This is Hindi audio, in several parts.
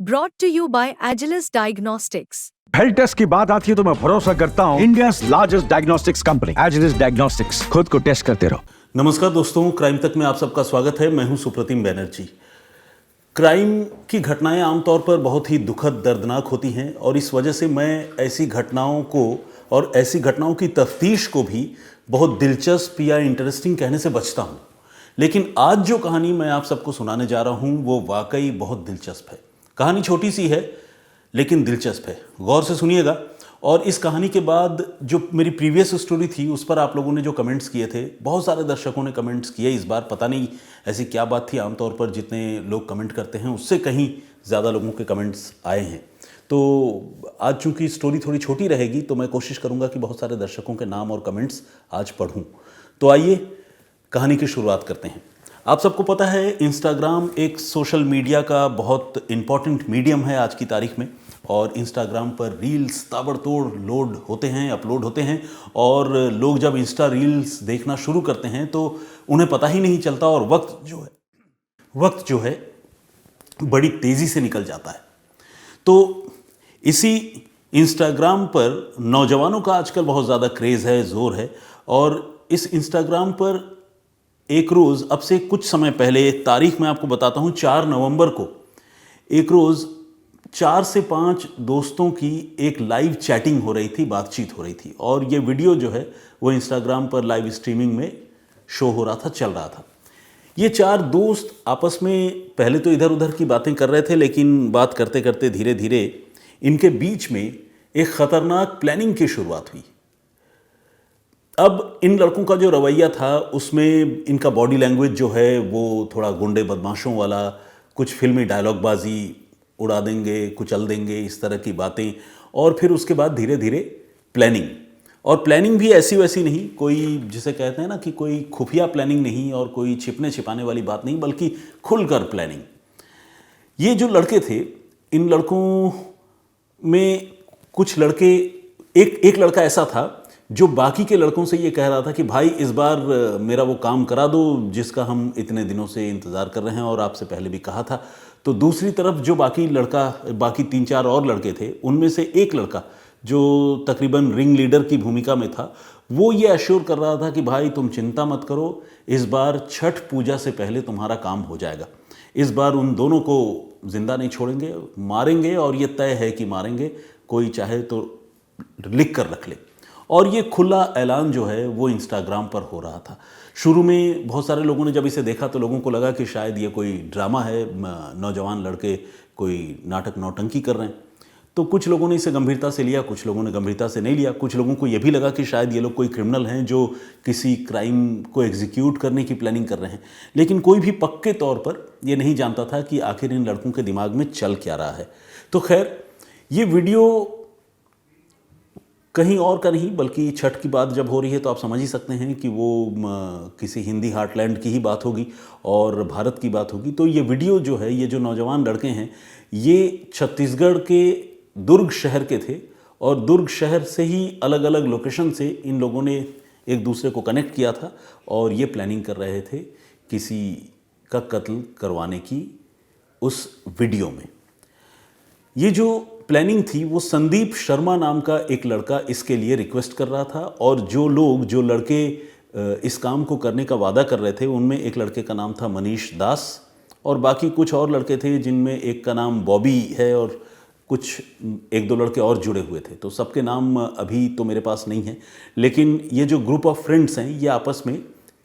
brought to you by Agilus Diagnostics. Health test की बात आती है तो मैं भरोसा करता हूँ India's largest diagnostics company Agilus diagnostics. खुद को टेस्ट करते रहो। नमस्कार दोस्तों, क्राइम तक में आप सबका स्वागत है। मैं हूं सुप्रतिम बैनर्जी। क्राइम की घटनाएं आमतौर पर बहुत ही दुखद, दर्दनाक होती हैं और इस वजह से मैं ऐसी घटनाओं को और ऐसी घटनाओं की तफ्तीश को भी बहुत दिलचस्प या इंटरेस्टिंग कहने से बचता हूं। लेकिन आज जो कहानी मैं आप सबको सुनाने जा रहा हूं वो वाकई बहुत दिलचस्प है। कहानी छोटी सी है लेकिन दिलचस्प है, गौर से सुनिएगा। और इस कहानी के बाद जो मेरी प्रीवियस स्टोरी थी उस पर आप लोगों ने जो कमेंट्स किए थे, बहुत सारे दर्शकों ने कमेंट्स किए इस बार। पता नहीं ऐसी क्या बात थी, आमतौर पर जितने लोग कमेंट करते हैं उससे कहीं ज़्यादा लोगों के कमेंट्स आए हैं। तो आज चूंकि स्टोरी थोड़ी छोटी रहेगी तो मैं कोशिश करूंगा कि बहुत सारे दर्शकों के नाम और कमेंट्स आज पढ़ूं। तो आइए कहानी की शुरुआत करते हैं। आप सबको पता है इंस्टाग्राम एक सोशल मीडिया का बहुत इम्पॉर्टेंट मीडियम है आज की तारीख में, और इंस्टाग्राम पर रील्स ताबड़तोड़ लोड होते हैं, अपलोड होते हैं। और लोग जब इंस्टा रील्स देखना शुरू करते हैं तो उन्हें पता ही नहीं चलता और वक्त जो है बड़ी तेज़ी से निकल जाता है। तो इसी इंस्टाग्राम पर नौजवानों का आजकल बहुत ज़्यादा क्रेज़ है, ज़ोर है। और इस इंस्टाग्राम पर एक रोज़, अब से कुछ समय पहले, तारीख मैं आपको बताता हूँ, 4 नवंबर को एक रोज़ 4 से 5 दोस्तों की एक लाइव चैटिंग हो रही थी, बातचीत हो रही थी। और ये वीडियो जो है वो इंस्टाग्राम पर लाइव स्ट्रीमिंग में शो हो रहा था, चल रहा था। ये 4 दोस्त आपस में पहले तो इधर उधर की बातें कर रहे थे, लेकिन बात करते करते धीरे धीरे इनके बीच में एक ख़तरनाक प्लानिंग की शुरुआत हुई। अब इन लड़कों का जो रवैया था उसमें इनका बॉडी लैंग्वेज जो है वो थोड़ा गुंडे बदमाशों वाला, कुछ फिल्मी डायलॉगबाजी, उड़ा देंगे, कुचल देंगे, इस तरह की बातें। और फिर उसके बाद धीरे धीरे प्लानिंग, और प्लानिंग भी ऐसी वैसी नहीं, कोई जिसे कहते हैं ना कि कोई खुफिया प्लानिंग नहीं और कोई छिपने छिपाने वाली बात नहीं, बल्कि खुलकर प्लानिंग। ये जो लड़के थे, इन लड़कों में कुछ लड़के, एक लड़का ऐसा था जो बाकी के लड़कों से ये कह रहा था कि भाई इस बार मेरा वो काम करा दो जिसका हम इतने दिनों से इंतज़ार कर रहे हैं और आपसे पहले भी कहा था। तो दूसरी तरफ जो बाकी 3-4 और लड़के थे, उनमें से एक लड़का जो तकरीबन रिंग लीडर की भूमिका में था, वो ये एश्योर कर रहा था कि भाई तुम चिंता मत करो, इस बार छठ पूजा से पहले तुम्हारा काम हो जाएगा। इस बार उन दोनों को जिंदा नहीं छोड़ेंगे, मारेंगे, और ये तय है कि मारेंगे, कोई चाहे तो लिख कर रख ले। और ये खुला ऐलान जो है वो इंस्टाग्राम पर हो रहा था। शुरू में बहुत सारे लोगों ने जब इसे देखा तो लोगों को लगा कि शायद ये कोई ड्रामा है, नौजवान लड़के कोई नाटक नौटंकी कर रहे हैं। तो कुछ लोगों ने इसे गंभीरता से लिया, कुछ लोगों ने गंभीरता से नहीं लिया। कुछ लोगों को ये भी लगा कि शायद ये लोग कोई क्रिमिनल हैं जो किसी क्राइम को एग्जीक्यूट करने की प्लानिंग कर रहे हैं। लेकिन कोई भी पक्के तौर पर ये नहीं जानता था कि आखिर इन लड़कों के दिमाग में चल क्या रहा है। तो खैर, ये वीडियो कहीं और का नहीं, बल्कि छठ की बात जब हो रही है तो आप समझ ही सकते हैं कि वो किसी हिंदी हार्टलैंड की ही बात होगी और भारत की बात होगी। तो ये वीडियो जो है, ये जो नौजवान लड़के हैं, ये छत्तीसगढ़ के दुर्ग शहर के थे। और दुर्ग शहर से ही अलग अलग लोकेशन से इन लोगों ने एक दूसरे को कनेक्ट किया था और ये प्लानिंग कर रहे थे किसी का कत्ल करवाने की उस वीडियो में। ये जो प्लानिंग थी वो संदीप शर्मा नाम का एक लड़का इसके लिए रिक्वेस्ट कर रहा था। और जो लड़के इस काम को करने का वादा कर रहे थे उनमें एक लड़के का नाम था मनीष दास, और बाकी कुछ और लड़के थे जिनमें एक का नाम बॉबी है और कुछ 1-2 लड़के और जुड़े हुए थे। तो सबके नाम अभी तो मेरे पास नहीं है, लेकिन ये जो ग्रुप ऑफ फ्रेंड्स हैं ये आपस में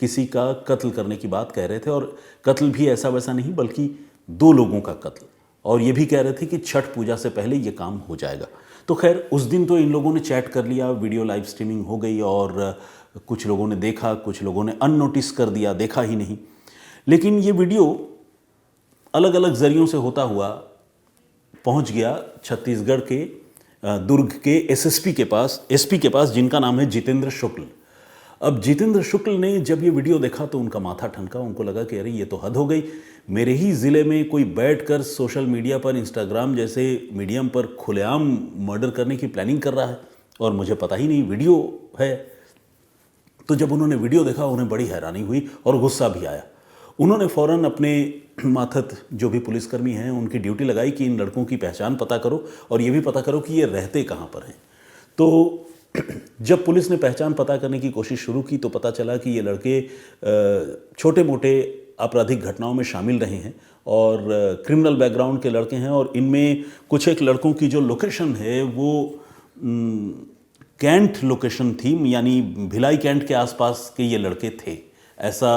किसी का कत्ल करने की बात कह रहे थे। और कत्ल भी ऐसा वैसा नहीं, बल्कि 2 लोगों का कत्ल। और ये भी कह रहे थे कि छठ पूजा से पहले ये काम हो जाएगा। तो खैर, उस दिन तो इन लोगों ने चैट कर लिया, वीडियो लाइव स्ट्रीमिंग हो गई, और कुछ लोगों ने देखा, कुछ लोगों ने अननोटिस कर दिया, देखा ही नहीं। लेकिन ये वीडियो अलग अलग जरियों से होता हुआ पहुंच गया छत्तीसगढ़ के दुर्ग के एसपी के पास, जिनका नाम है जितेंद्र शुक्ल। अब जितेंद्र शुक्ल ने जब ये वीडियो देखा तो उनका माथा ठनका। उनको लगा कि अरे ये तो हद हो गई, मेरे ही ज़िले में कोई बैठकर सोशल मीडिया पर, इंस्टाग्राम जैसे मीडियम पर खुलेआम मर्डर करने की प्लानिंग कर रहा है और मुझे पता ही नहीं वीडियो है। तो जब उन्होंने वीडियो देखा उन्हें बड़ी हैरानी हुई और गुस्सा भी आया। उन्होंने फ़ौरन अपने माथत जो भी पुलिसकर्मी हैं उनकी ड्यूटी लगाई कि इन लड़कों की पहचान पता करो और ये भी पता करो कि ये रहते कहाँ पर हैं। तो जब पुलिस ने पहचान पता करने की कोशिश शुरू की तो पता चला कि ये लड़के छोटे मोटे आपराधिक घटनाओं में शामिल रहे हैं और क्रिमिनल बैकग्राउंड के लड़के हैं। और इनमें कुछ एक लड़कों की जो लोकेशन है वो कैंट लोकेशन थी, यानी भिलाई कैंट के आसपास के ये लड़के थे, ऐसा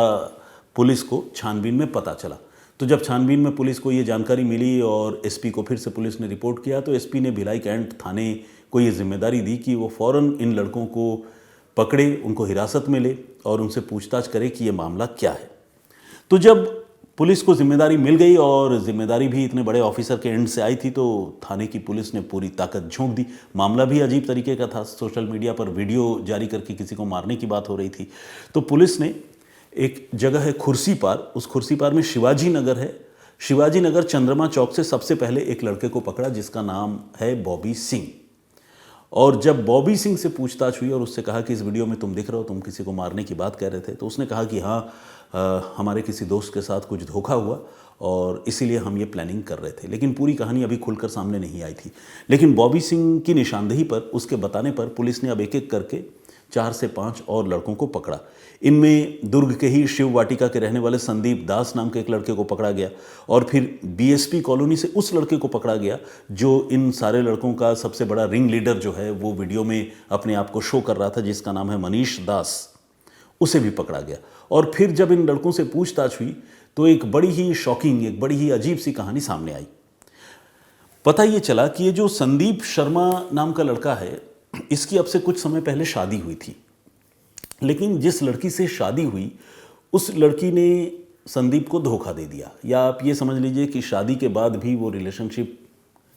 पुलिस को छानबीन में पता चला। तो जब छानबीन में पुलिस को ये जानकारी मिली और एसपी को फिर से पुलिस ने रिपोर्ट किया तो एसपी ने भिलाई कैंट थाने को ये जिम्मेदारी दी कि वो फ़ौरन इन लड़कों को पकड़े, उनको हिरासत में ले और उनसे पूछताछ करे कि ये मामला क्या है। तो जब पुलिस को जिम्मेदारी मिल गई और जिम्मेदारी भी इतने बड़े ऑफिसर के एंड से आई थी तो थाने की पुलिस ने पूरी ताकत झोंक दी। मामला भी अजीब तरीके का था, सोशल मीडिया पर वीडियो जारी करके किसी को मारने की बात हो रही थी। तो पुलिस ने एक जगह है खुर्सीपार, उस खुर्सीपार में शिवाजी नगर है, शिवाजी नगर चंद्रमा चौक से सबसे पहले एक लड़के को पकड़ा जिसका नाम है बॉबी सिंह। और जब बॉबी सिंह से पूछताछ हुई और उससे कहा कि इस वीडियो में तुम दिख रहे हो, तुम किसी को मारने की बात कह रहे थे, तो उसने कहा कि हाँ, हमारे किसी दोस्त के साथ कुछ धोखा हुआ और इसीलिए हम ये प्लानिंग कर रहे थे। लेकिन पूरी कहानी अभी खुलकर सामने नहीं आई थी। लेकिन बॉबी सिंह की निशानदेही पर, उसके बताने पर पुलिस ने अब एक एक करके 4 से 5 और लड़कों को पकड़ा। इनमें दुर्ग के ही शिव वाटिका के रहने वाले संदीप दास नाम के एक लड़के को पकड़ा गया और फिर बीएसपी कॉलोनी से उस लड़के को पकड़ा गया जो इन सारे लड़कों का सबसे बड़ा रिंग लीडर जो है वो वीडियो में अपने आप को शो कर रहा था, जिसका नाम है मनीष दास, उसे भी पकड़ा गया। और फिर जब इन लड़कों से पूछताछ हुई तो एक बड़ी ही शॉकिंग, एक बड़ी ही अजीब सी कहानी सामने आई। पता ये चला कि ये जो संदीप शर्मा नाम का लड़का है, इसकी अब से कुछ समय पहले शादी हुई थी, लेकिन जिस लड़की से शादी हुई उस लड़की ने संदीप को धोखा दे दिया, या आप ये समझ लीजिए कि शादी के बाद भी वो रिलेशनशिप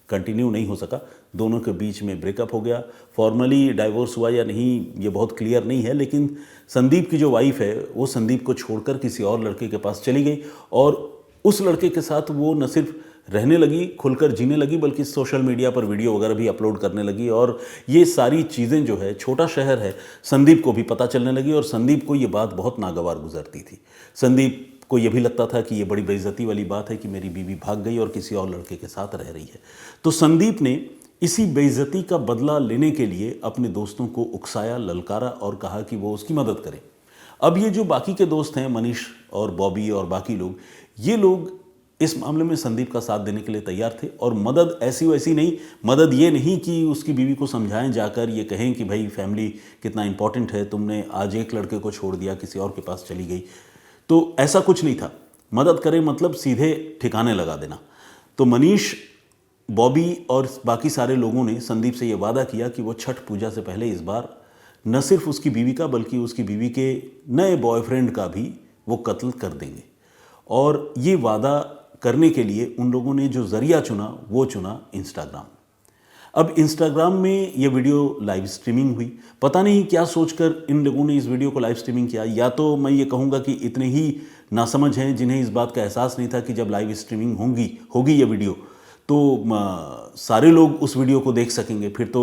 कंटिन्यू नहीं हो सका, दोनों के बीच में ब्रेकअप हो गया। फॉर्मली डाइवोर्स हुआ या नहीं ये बहुत क्लियर नहीं है, लेकिन संदीप की जो वाइफ है वो संदीप को छोड़कर किसी और लड़के के पास चली गई और उस लड़के के साथ वो न सिर्फ रहने लगी, खुलकर जीने लगी, बल्कि सोशल मीडिया पर वीडियो वगैरह भी अपलोड करने लगी। और ये सारी चीज़ें जो है, छोटा शहर है, संदीप को भी पता चलने लगी और संदीप को ये बात बहुत नागवार गुजरती थी। संदीप को ये भी लगता था कि ये बड़ी बेइज्जती वाली बात है कि मेरी बीवी भाग गई और किसी और लड़के के साथ रह रही है। तो संदीप ने इसी बेइज्जती का बदला लेने के लिए अपने दोस्तों को उकसाया, ललकारा और कहा कि वो उसकी मदद करें। अब ये जो बाकी के दोस्त हैं, मनीष और बॉबी और बाकी लोग, ये लोग इस मामले में संदीप का साथ देने के लिए तैयार थे। और मदद ऐसी वैसी नहीं, मदद ये नहीं कि उसकी बीवी को समझाएं, जाकर ये कहें कि भाई फैमिली कितना इंपॉर्टेंट है, तुमने आज एक लड़के को छोड़ दिया, किसी और के पास चली गई, तो ऐसा कुछ नहीं था। मदद करें मतलब सीधे ठिकाने लगा देना। तो मनीष, बॉबी और बाकी सारे लोगों ने संदीप से ये वादा किया कि वो छठ पूजा से पहले इस बार न सिर्फ उसकी बीवी का बल्कि उसकी बीवी के नए बॉयफ्रेंड का भी वो कत्ल कर देंगे। और ये वादा करने के लिए उन लोगों ने जो जरिया चुना वो चुना इंस्टाग्राम। अब इंस्टाग्राम में ये वीडियो लाइव स्ट्रीमिंग हुई। पता नहीं क्या सोचकर इन लोगों ने इस वीडियो को लाइव स्ट्रीमिंग किया, या तो मैं ये कहूँगा कि इतने ही नासमझ हैं जिन्हें इस बात का एहसास नहीं था कि जब लाइव स्ट्रीमिंग होगी ये वीडियो तो सारे लोग उस वीडियो को देख सकेंगे। फिर तो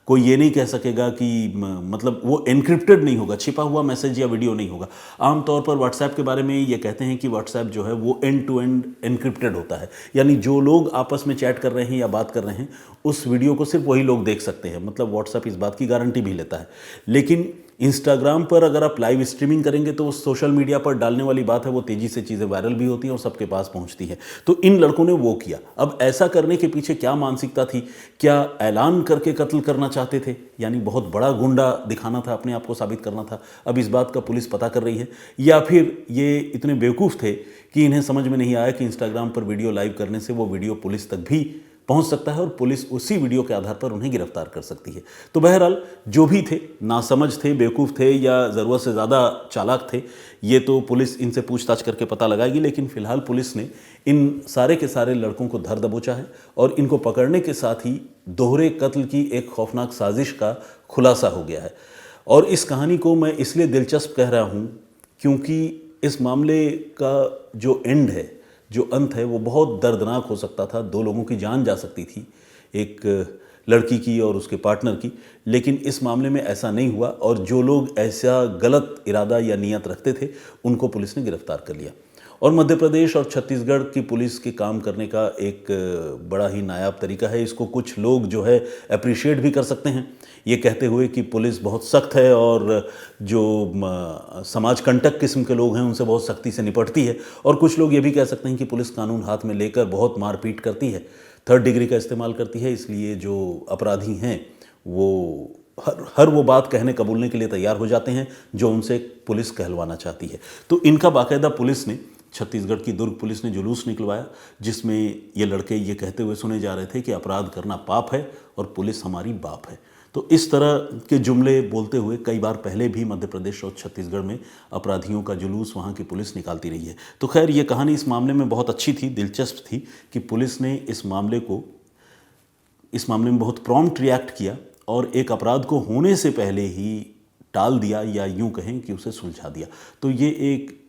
कोई ये नहीं कह सकेगा कि मतलब वो एनक्रिप्टेड नहीं होगा, छिपा हुआ मैसेज या वीडियो नहीं होगा। आमतौर पर व्हाट्सएप के बारे में ये कहते हैं कि व्हाट्सएप जो है वो एंड टू एंड एनक्रिप्टेड होता है, यानी जो लोग आपस में चैट कर रहे हैं या बात कर रहे हैं उस वीडियो को सिर्फ वही लोग देख सकते हैं। मतलब व्हाट्सएप इस बात की गारंटी भी लेता है। लेकिन इंस्टाग्राम पर अगर आप लाइव स्ट्रीमिंग करेंगे तो उस सोशल मीडिया पर डालने वाली बात है वो तेज़ी से चीज़ें वायरल भी होती हैं और सबके पास पहुंचती है। तो इन लड़कों ने वो किया। अब ऐसा करने के पीछे क्या मानसिकता थी? क्या ऐलान करके कत्ल करना चाहते थे, यानी बहुत बड़ा गुंडा दिखाना था, अपने आप को साबित करना था? अब इस बात का पुलिस पता कर रही है। या फिर ये इतने बेवकूफ़ थे कि इन्हें समझ में नहीं आया कि इंस्टाग्राम पर वीडियो लाइव करने से वो वीडियो पुलिस तक भी पहुंच सकता है और पुलिस उसी वीडियो के आधार पर उन्हें गिरफ्तार कर सकती है। तो बहरहाल जो भी थे, नासमझ थे, बेवकूफ़ थे या ज़रूरत से ज़्यादा चालाक थे, ये तो पुलिस इनसे पूछताछ करके पता लगाएगी। लेकिन फिलहाल पुलिस ने इन सारे के सारे लड़कों को धर दबोचा है और इनको पकड़ने के साथ ही दोहरे कत्ल की एक खौफनाक साजिश का खुलासा हो गया है। और इस कहानी को मैं इसलिए दिलचस्प कह रहा हूँ क्योंकि इस मामले का जो एंड है, जो अंत है, वो बहुत दर्दनाक हो सकता था। 2 लोगों की जान जा सकती थी। एक लड़की की और उसके पार्टनर की, लेकिन इस मामले में ऐसा नहीं हुआ और जो लोग ऐसा गलत इरादा या नियत रखते थे उनको पुलिस ने गिरफ्तार कर लिया। और मध्य प्रदेश और छत्तीसगढ़ की पुलिस के काम करने का एक बड़ा ही नायाब तरीका है। इसको कुछ लोग जो है अप्रिशिएट भी कर सकते हैं, ये कहते हुए कि पुलिस बहुत सख्त है और जो समाज कंटक किस्म के लोग हैं उनसे बहुत सख्ती से निपटती है। और कुछ लोग ये भी कह सकते हैं कि पुलिस कानून हाथ में लेकर बहुत मारपीट करती है, थर्ड डिग्री का इस्तेमाल करती है, इसलिए जो अपराधी हैं वो हर वो बात कहने कबूलने के लिए तैयार हो जाते हैं जो उनसे पुलिस कहलवाना चाहती है। तो इनका बाकायदा पुलिस ने, छत्तीसगढ़ की दुर्ग पुलिस ने जुलूस निकलवाया जिसमें ये लड़के ये कहते हुए सुने जा रहे थे कि अपराध करना पाप है और पुलिस हमारी बाप है। तो इस तरह के जुमले बोलते हुए कई बार पहले भी मध्य प्रदेश और छत्तीसगढ़ में अपराधियों का जुलूस वहाँ की पुलिस निकालती रही है। तो खैर ये कहानी इस मामले में बहुत अच्छी थी, दिलचस्प थी कि पुलिस ने इस मामले में बहुत प्रॉम्प्ट रिएक्ट किया और एक अपराध को होने से पहले ही टाल दिया या यूं कहें कि उसे सुलझा दिया। तो ये एक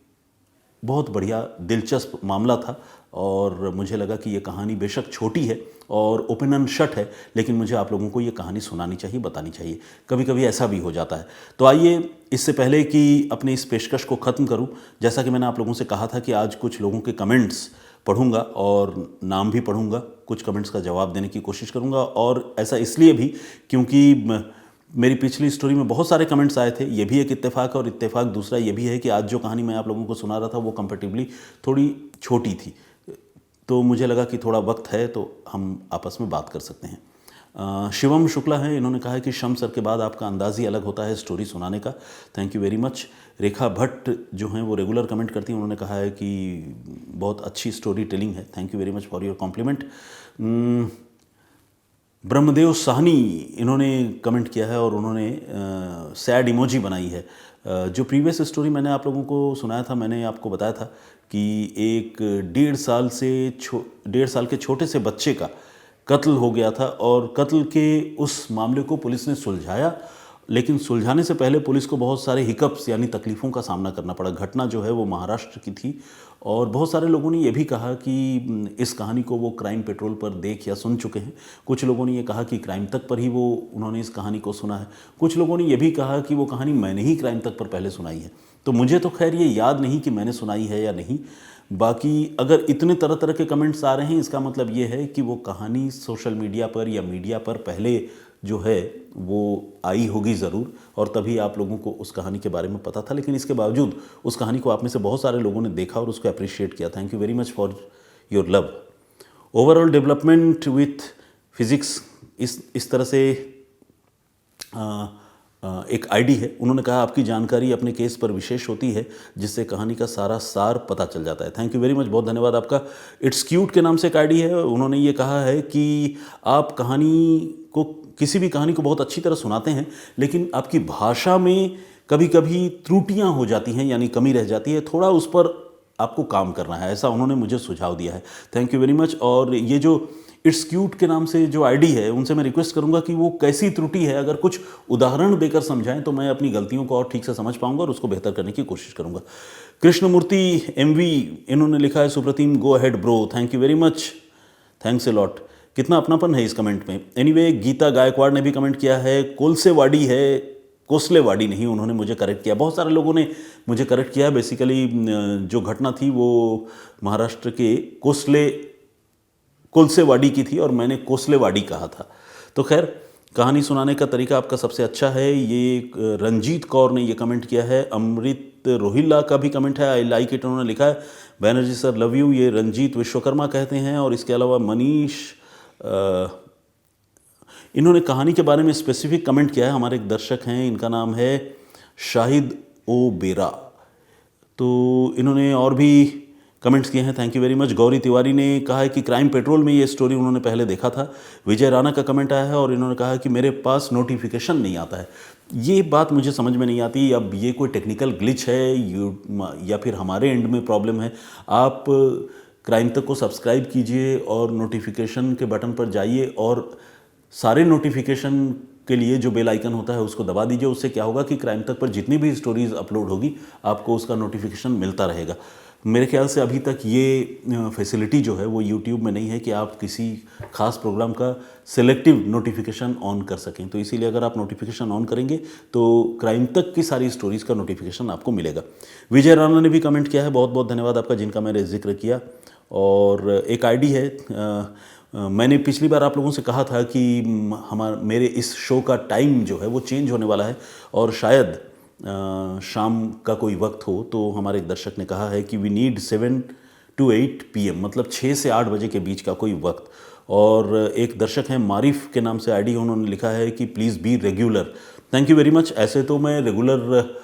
बहुत बढ़िया दिलचस्प मामला था और मुझे लगा कि ये कहानी बेशक छोटी है और ओपिनियन शट है, लेकिन मुझे आप लोगों को ये कहानी सुनानी चाहिए, बतानी चाहिए। कभी कभी ऐसा भी हो जाता है। तो आइए, इससे पहले कि अपने इस पेशकश को ख़त्म करूं, जैसा कि मैंने आप लोगों से कहा था कि आज कुछ लोगों के कमेंट्स पढ़ूंगा और नाम भी पढ़ूंगा, कुछ कमेंट्स का जवाब देने की कोशिश करूंगा। और ऐसा इसलिए भी क्योंकि मेरी पिछली स्टोरी में बहुत सारे कमेंट्स आए थे, ये भी एक इत्तेफाक है। और इत्तेफाक दूसरा ये भी है कि आज जो कहानी मैं आप लोगों को सुना रहा था वो कंपैरेटिवली थोड़ी छोटी थी, तो मुझे लगा कि थोड़ा वक्त है तो हम आपस में बात कर सकते हैं। शिवम शुक्ला है, इन्होंने कहा है कि शम सर के बाद आपका अंदाज़ ही अलग होता है स्टोरी सुनाने का, थैंक यू वेरी मच। रेखा भट्ट जो हैं वो रेगुलर कमेंट करती हैं, उन्होंने कहा है कि बहुत अच्छी स्टोरी टेलिंग है, thank you very much for your compliment. Brahmdev Sahni इन्होंने कमेंट किया है और उन्होंने सैड इमोजी बनाई है। जो प्रीवियस स्टोरी मैंने आप लोगों को सुनाया था, मैंने आपको बताया था कि एक 1.5 साल के छोटे से बच्चे का कत्ल हो गया था और कत्ल के उस मामले को पुलिस ने सुलझाया, लेकिन सुलझाने से पहले पुलिस को बहुत सारे हिकअप्स यानी तकलीफ़ों का सामना करना पड़ा। घटना जो है वो महाराष्ट्र की थी और बहुत सारे लोगों ने ये भी कहा कि इस कहानी को वो क्राइम पेट्रोल पर देख या सुन चुके हैं। कुछ लोगों ने ये कहा कि क्राइम तक पर ही उन्होंने इस कहानी को सुना है। कुछ लोगों ने ये भी कहा कि वो कहानी मैंने ही क्राइम तक पर पहले सुनाई है। तो मुझे तो खैर ये याद नहीं कि मैंने सुनाई है या नहीं। बाकी अगर इतने तरह तरह के कमेंट्स आ रहे हैं, इसका मतलब ये है कि वो कहानी सोशल मीडिया पर या मीडिया पर पहले जो है वो आई होगी ज़रूर, और तभी आप लोगों को उस कहानी के बारे में पता था। लेकिन इसके बावजूद उस कहानी को आप में से बहुत सारे लोगों ने देखा और उसको अप्रिशिएट किया। Thank you very much for your love. Overall development with physics, इस तरह से एक आईडी है, उन्होंने कहा आपकी जानकारी अपने केस पर विशेष होती है जिससे कहानी का सारा सार पता चल जाता है। थैंक यू वेरी मच, बहुत धन्यवाद आपका। इट्स क्यूट के नाम से एक आईडी है, उन्होंने ये कहा है कि आप किसी भी कहानी को बहुत अच्छी तरह सुनाते हैं, लेकिन आपकी भाषा में कभी कभी त्रुटियां हो जाती हैं यानी कमी रह जाती है, थोड़ा उस पर आपको काम करना है, ऐसा उन्होंने मुझे सुझाव दिया है। Thank you very much. और ये जो इट्स क्यूट के नाम से जो आईडी है, उनसे मैं रिक्वेस्ट करूंगा कि वो कैसी त्रुटि है, अगर कुछ उदाहरण देकर समझाएं तो मैं अपनी गलतियों को और ठीक से समझ पाऊंगा और उसको बेहतर करने की कोशिश करूंगा। कृष्णमूर्ति एमवी, इन्होंने लिखा है Supratim go ahead bro, thank you very much, thanks a lot. कितना अपनापन है इस कमेंट में। एनीवे, गीता गायकवाड़ ने भी कमेंट किया है, कोलसेवाड़ी है, कोसलेवाड़ी नहीं, उन्होंने मुझे करेक्ट किया। बहुत सारे लोगों ने मुझे करेक्ट किया। बेसिकली जो घटना थी वो महाराष्ट्र के कोलसेवाड़ी की थी और मैंने कोसलेवाड़ी कहा था। तो खैर, कहानी सुनाने का तरीका आपका सबसे अच्छा है। ये रंजीत कौर ने ये कमेंट किया है। अमृत रोहिल्ला का भी कमेंट है, आई लाइक इट, उन्होंने लिखा है बैनर्जी सर लव यू, ये रंजीत विश्वकर्मा कहते हैं। और इसके अलावा मनीष, इन्होंने कहानी के बारे में स्पेसिफिक कमेंट किया है। हमारे एक दर्शक हैं, इनका नाम है शाहिद ओ बेरा, तो इन्होंने और भी कमेंट्स किए हैं, thank you very much. Gauri Tiwari ने कहा है कि क्राइम पेट्रोल में ये स्टोरी उन्होंने पहले देखा था। विजय राणा का कमेंट आया है और इन्होंने कहा है कि मेरे पास नोटिफिकेशन नहीं आता है। ये बात मुझे समझ में नहीं आती, अब ये कोई टेक्निकल ग्लिच है या फिर हमारे एंड में प्रॉब्लम है। आप क्राइम तक को सब्सक्राइब कीजिए और नोटिफिकेशन के बटन पर जाइए और सारे नोटिफिकेशन के लिए जो बेल आइकन होता है उसको दबा दीजिए। उससे क्या होगा कि क्राइम तक पर जितनी भी स्टोरीज़ अपलोड होगी आपको उसका नोटिफिकेशन मिलता रहेगा। मेरे ख्याल से अभी तक ये फैसिलिटी जो है वो यूट्यूब में नहीं है कि आप किसी खास प्रोग्राम का सिलेक्टिव नोटिफिकेशन ऑन कर सकें। तो इसीलिए अगर आप नोटिफिकेशन ऑन करेंगे तो क्राइम तक की सारी स्टोरीज़ का नोटिफिकेशन आपको मिलेगा। विजय राणा ने भी कमेंट किया है, बहुत बहुत धन्यवाद आपका, जिनका मैंने जिक्र किया। और एक आईडी है, मैंने पिछली बार आप लोगों से कहा था कि मेरे इस शो का टाइम जो है वो चेंज होने वाला है और शायद शाम का कोई वक्त हो। तो हमारे एक दर्शक ने कहा है कि वी नीड 7 to 8 PM, मतलब 6 से 8 बजे के बीच का कोई वक्त। और एक दर्शक हैं मारिफ के नाम से आईडी, उन्होंने लिखा है कि please be regular. Thank you very much. ऐसे तो मैं रेगुलर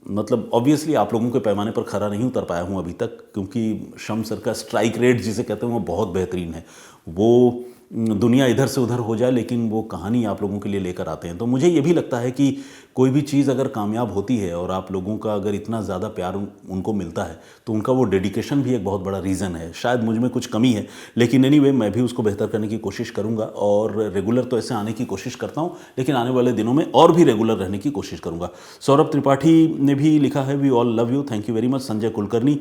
मतलब ऑब्वियसली आप लोगों के पैमाने पर खरा नहीं उतर पाया हूँ अभी तक, क्योंकि शम सर का स्ट्राइक रेट जिसे कहते हैं वो बहुत बेहतरीन है। वो दुनिया इधर से उधर हो जाए लेकिन वो कहानी आप लोगों के लिए लेकर आते हैं। तो मुझे ये भी लगता है कि कोई भी चीज़ अगर कामयाब होती है और आप लोगों का अगर इतना ज़्यादा प्यार उनको मिलता है तो उनका वो डेडिकेशन भी एक बहुत बड़ा रीज़न है। शायद मुझ में कुछ कमी है, लेकिन एनीवे मैं भी उसको बेहतर करने की कोशिश करूँगा और रेगुलर तो ऐसे आने की कोशिश करता हूँ, लेकिन आने वाले दिनों में और भी रेगुलर रहने की कोशिश करूँगा। सौरभ त्रिपाठी ने भी लिखा है, we all love you, thank you very much. Sanjay Kulkarni,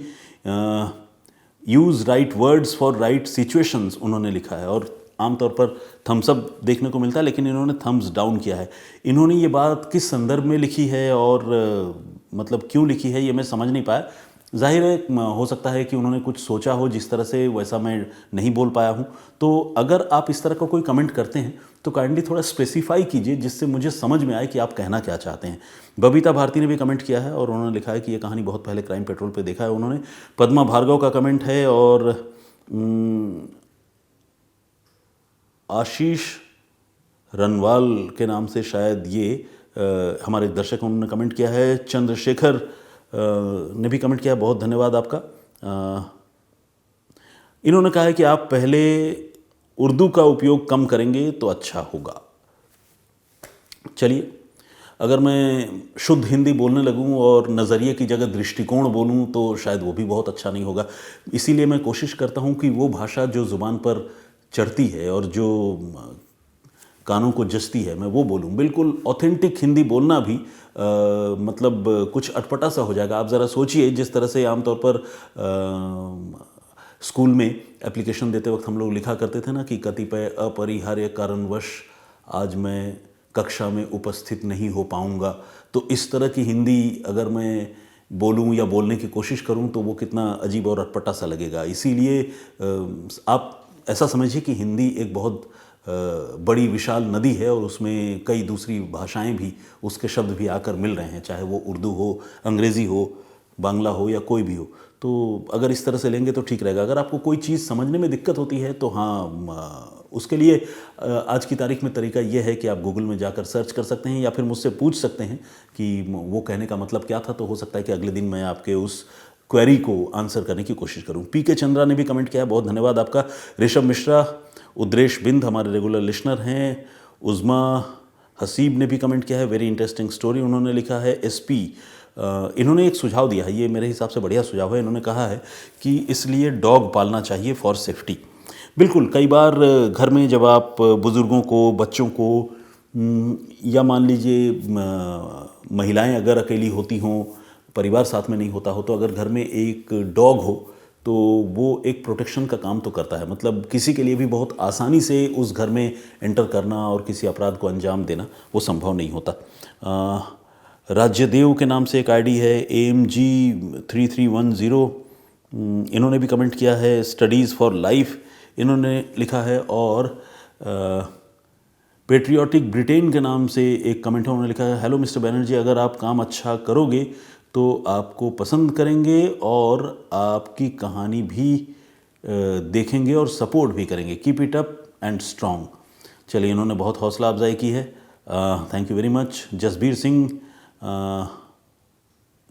use right words for right situations, उन्होंने लिखा है। और आमतौर पर थम्स अप देखने को मिलता है, लेकिन इन्होंने थम्स डाउन किया है। इन्होंने ये बात किस संदर्भ में लिखी है और मतलब क्यों लिखी है ये मैं समझ नहीं पाया। जाहिर है हो सकता है कि उन्होंने कुछ सोचा हो जिस तरह से, वैसा मैं नहीं बोल पाया हूँ। तो अगर आप इस तरह का कोई कमेंट करते हैं तो काइंडली थोड़ा स्पेसिफाई कीजिए जिससे मुझे समझ में आए कि आप कहना क्या चाहते हैं। बबीता भारती ने भी कमेंट किया है और उन्होंने लिखा है कि ये कहानी बहुत पहले क्राइम पेट्रोल पे देखा है उन्होंने। पद्मा भार्गव का कमेंट है और आशीष रनवाल के नाम से शायद ये हमारे दर्शक उन्होंने कमेंट किया है। चंद्रशेखर ने भी कमेंट किया, बहुत धन्यवाद आपका। इन्होंने कहा है कि आप पहले उर्दू का उपयोग कम करेंगे तो अच्छा होगा। चलिए, अगर मैं शुद्ध हिंदी बोलने लगूं और नज़रिए की जगह दृष्टिकोण बोलूं तो शायद वो भी बहुत अच्छा नहीं होगा। इसीलिए मैं कोशिश करता हूं कि वो भाषा जो ज़ुबान पर चढ़ती है और जो कानों को जचती है मैं वो बोलूं। बिल्कुल ऑथेंटिक हिंदी बोलना भी मतलब कुछ अटपटा सा हो जाएगा। आप ज़रा सोचिए, जिस तरह से आमतौर पर स्कूल में एप्लीकेशन देते वक्त हम लोग लिखा करते थे ना कि कतिपय अपरिहार्य कारणवश आज मैं कक्षा में उपस्थित नहीं हो पाऊंगा। तो इस तरह की हिंदी अगर मैं बोलूं या बोलने की कोशिश करूं तो वो कितना अजीब और अटपटा सा लगेगा। इसीलिए आप ऐसा समझिए कि हिंदी एक बहुत बड़ी विशाल नदी है और उसमें कई दूसरी भाषाएं भी, उसके शब्द भी आकर मिल रहे हैं, चाहे वो उर्दू हो, अंग्रेज़ी हो, बांग्ला हो या कोई भी हो। तो अगर इस तरह से लेंगे तो ठीक रहेगा। अगर आपको कोई चीज़ समझने में दिक्कत होती है तो हाँ, उसके लिए आज की तारीख में तरीका ये है कि आप गूगल में जाकर सर्च कर सकते हैं या फिर मुझसे पूछ सकते हैं कि वो कहने का मतलब क्या था। तो हो सकता है कि अगले दिन मैं आपके उस क्वेरी को आंसर करने की कोशिश करूं। पीके चंद्रा ने भी कमेंट किया, बहुत धन्यवाद आपका। ऋषभ मिश्रा, उद्रेश बिंद हमारे रेगुलर लिसनर हैं। उज़मा हसीब ने भी कमेंट किया है, वेरी इंटरेस्टिंग स्टोरी उन्होंने लिखा है। एसपी इन्होंने एक सुझाव दिया है, ये मेरे हिसाब से बढ़िया सुझाव है। इन्होंने कहा है कि इसलिए डॉग पालना चाहिए फॉर सेफ्टी। बिल्कुल, कई बार घर में जब आप बुज़ुर्गों को, बच्चों को या मान लीजिए महिलाएं अगर अकेली होती हों, परिवार साथ में नहीं होता हो, तो अगर घर में एक डॉग हो तो वो एक प्रोटेक्शन का काम तो करता है। मतलब किसी के लिए भी बहुत आसानी से उस घर में एंटर करना और किसी अपराध को अंजाम देना वो संभव नहीं होता। राज्यदेव के नाम से एक आईडी है, AMG3310, इन्होंने भी कमेंट किया है। स्टडीज़ फॉर लाइफ इन्होंने लिखा है। और पेट्रियाटिक ब्रिटेन के नाम से एक कमेंट है, उन्होंने लिखा है, हेलो मिस्टर बैनर्जी, अगर आप काम अच्छा करोगे तो आपको पसंद करेंगे और आपकी कहानी भी देखेंगे और सपोर्ट भी करेंगे। Keep it up and strong. चलिए, इन्होंने बहुत हौसला अफजाई की है, thank you very much. Jasbir Singh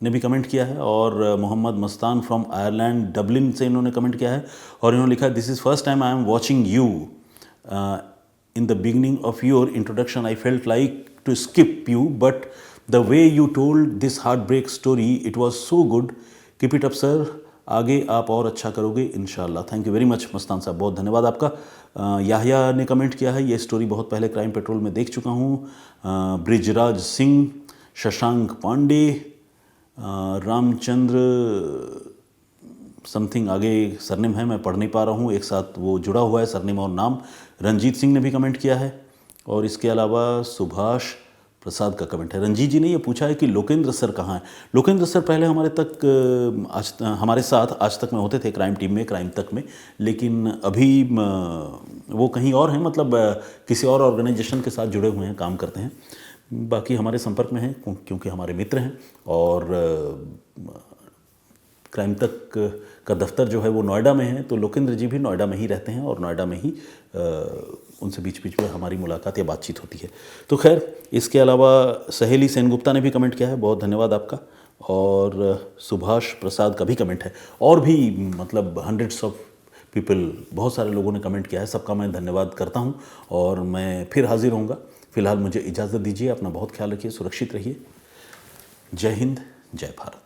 ने भी कमेंट किया है और Mohammad Mastan from Ireland Dublin से इन्होंने कमेंट किया है और इन्होंने लिखा है, this is first time I am watching you. In the beginning of your introduction I felt like to skip you, but the way you told this heartbreak story, it was so good. Keep it up sir, आगे आप और अच्छा करोगे इंशाल्लाह। Thank you very much Mastan साहब, बहुत धन्यवाद आपका। याहिया ने कमेंट किया है, ये स्टोरी बहुत पहले क्राइम पेट्रोल में देख चुका हूँ। ब्रिजराज सिंह, शशांक पांडे, रामचंद्र समथिंग आगे सरनेम है, मैं पढ़ नहीं पा रहा हूँ, एक साथ वो जुड़ा हुआ है सरनेम और नाम। रंजीत सिंह ने भी कमेंट किया है और इसके अलावा सुभाष प्रसाद का कमेंट है। रंजीत जी ने ये पूछा है कि लोकेंद्र सर कहाँ हैं। लोकेंद्र सर पहले हमारे साथ आज तक में होते थे क्राइम टीम में, क्राइम तक में, लेकिन अभी वो कहीं और हैं, मतलब किसी और ऑर्गेनाइजेशन के साथ जुड़े हुए हैं, काम करते हैं। बाकी हमारे संपर्क में हैं क्योंकि हमारे मित्र हैं और क्राइम तक का दफ्तर जो है वो नोएडा में है, तो लोकेंद्र जी भी नोएडा में ही रहते हैं और नोएडा में ही उनसे बीच बीच में हमारी मुलाकात या बातचीत होती है। तो खैर, इसके अलावा सहेली सेनगुप्ता ने भी कमेंट किया है, बहुत धन्यवाद आपका। और सुभाष प्रसाद का भी कमेंट है और भी मतलब हंड्रेड्स ऑफ पीपल, बहुत सारे लोगों ने कमेंट किया है, सबका मैं धन्यवाद करता हूँ और मैं फिर हाजिर होऊंगा। फिलहाल मुझे इजाज़त दीजिए, अपना बहुत ख्याल रखिए, सुरक्षित रहिए। जय हिंद, जय भारत।